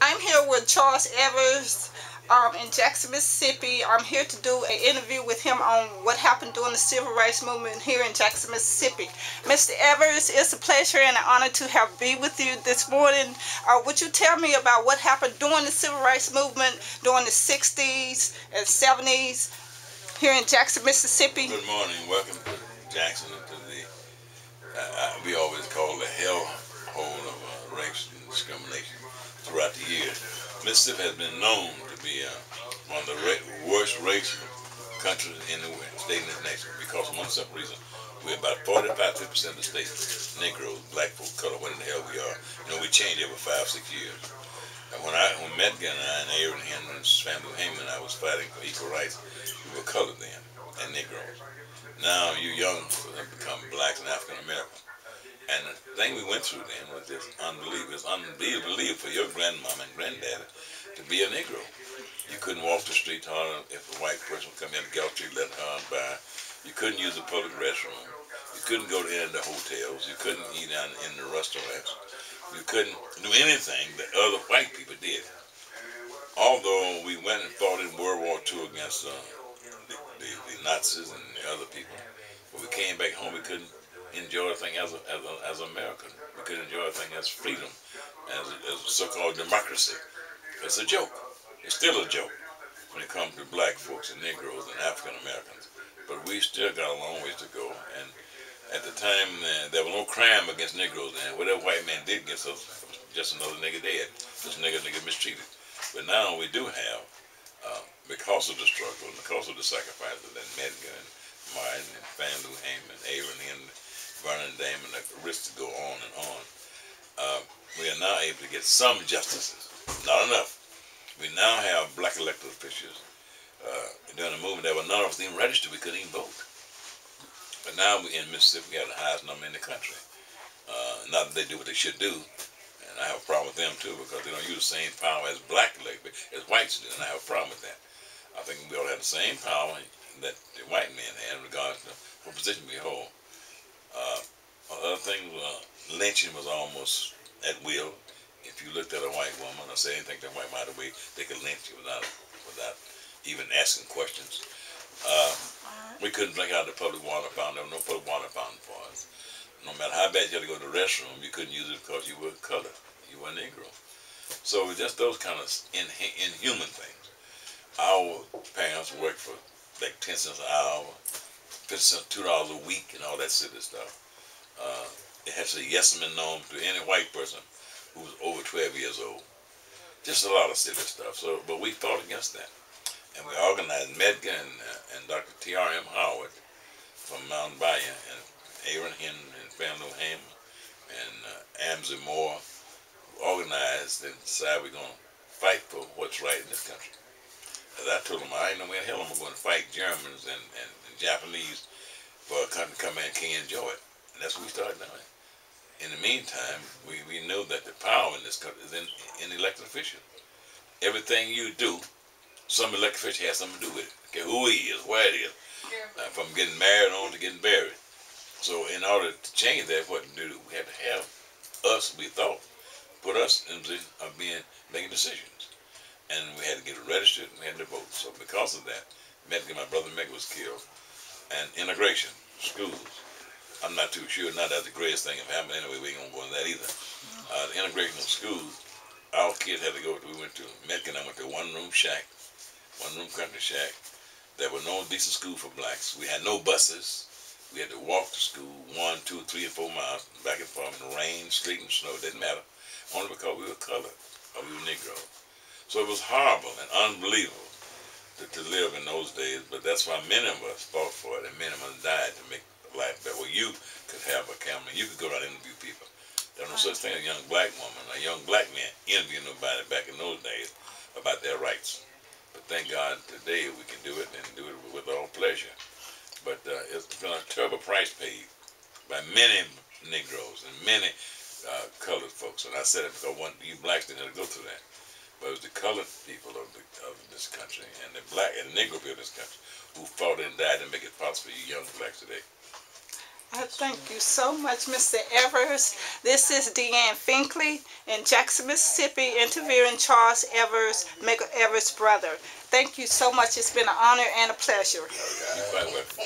I'm here with Charles Evers in Jackson, Mississippi. I'm here to do an interview with him on what happened during the civil rights movement here in Jackson, Mississippi. Mr. Evers, it's a pleasure and an honor to have be with you this morning. Would you tell me about what happened during the civil rights movement during the 60s and 70s here in Jackson, Mississippi? Good morning. Welcome to Jackson and to the, we always call the hell hole of race and discrimination throughout the years. Mississippi has been known to be one of the worst racial countries in the state and the nation because of one simple reason. We're about 45–50% of the state, Negroes, black folk, color, what in the hell we are. You know, we change every 5–6 years. And when Medgar and I and Aaron Henry's family Heyman, I was fighting for equal rights, we were colored then, and Negroes. Now you young have become blacks and African Americans. And the thing we went through then was just unbelievable. It's unbelievable for your grandmama and granddaddy to be a Negro. You couldn't walk the street hard if a white person would come in the Gulf Street, let her by. You couldn't use the public restroom. You couldn't go to any of the hotels. You couldn't eat in the restaurants. You couldn't do anything that other white people did. Although we went and fought in World War II against the Nazis and the other people, when we came back home, we couldn't enjoy a thing as American. We couldn't enjoy a thing as freedom, as so-called democracy. It's a joke. It's still a joke when it comes to black folks and Negroes and African Americans. But we still got a long ways to go. And at the time, there was no crime against Negroes. And whatever white man did against us, just another nigga dead. Just nigga mistreated. But now we do have, because of the struggle, and because of the sacrifices that Medgar and Martin and Fandu Heyman, Aaron and Vernon Damon, the risk to go on and on, we are now able to get some justices. Not enough. We now have black elected officials. During the movement, there were none of us even registered. We couldn't even vote. But now in Mississippi, we have the highest number in the country. Not that they do what they should do, and I have a problem with them too because they don't use the same power as black elected as whites do, and I have a problem with that. I think we ought to have the same power that the white men had in regards to what position we hold. Other thing, lynching was almost at will. If you looked at a white woman or said anything to a white man the way, they could lynch you without even asking questions. We couldn't drink out of the public water fountain. There was no public water fountain for us. No matter how bad you had to go to the restroom, you couldn't use it because you were colored. You were Negro. So just those kind of inhuman things. Our parents worked for like 10 cents an hour, 50 cents, $2 a week, and all that silly stuff. It had to say yes men known to any white person who was over 12 years old. Just a lot of silly stuff. So, but we fought against that. And we organized Medgar and Dr. T.R.M. Howard from Mount Bayou and Aaron Henry and Fandu Heyman and Amzie Moore organized and decided we're going to fight for what's right in this country. As I told them, I ain't no way in hell I'm going to fight Germans and Japanese for a country to come in and can't enjoy it. And that's what we started doing. In the meantime, we knew that the power in this country is in elected officials. Everything you do, some elected official has something to do with it. Okay, who he is, where it is, from getting married on to getting buried. So in order to change that, what to do, we had to have us, we thought, put us in the position of making decisions. And we had to get registered and we had to vote. So because of that, my brother Medgar was killed. And integration, schools. I'm not too sure, not that's the greatest thing that happened. Anyway, we ain't gonna go into that either. The integration of schools, our kids had to go, we went to, Medgar and I went to a one-room shack, one-room country shack. There was no decent school for blacks. We had no buses. We had to walk to school 1, 2, 3, and 4 miles back and forth in the rain, sleet, and snow. It didn't matter, only because we were colored or we were Negro. So it was horrible and unbelievable to live in those days, but that's why many of us fought for it and many of us died to make life better. Well, you could have a camera, you could go out and interview people. There was no such thing as a young black woman, a young black man interviewing nobody back in those days about their rights. But thank God today we can do it and do it with all pleasure. But it's been a terrible price paid by many Negroes and many colored folks. And I said it because you blacks didn't have to go through that. But it was the colored people of this country and the black and Negro people of this country who fought and died to make it possible for you young blacks today. Thank you so much, Mr. Evers. This is Deanne Finkley in Jackson, Mississippi, interviewing Charles Evers Medgar Evers' brother. Thank you so much. It's been an honor and a pleasure. You're quite welcome.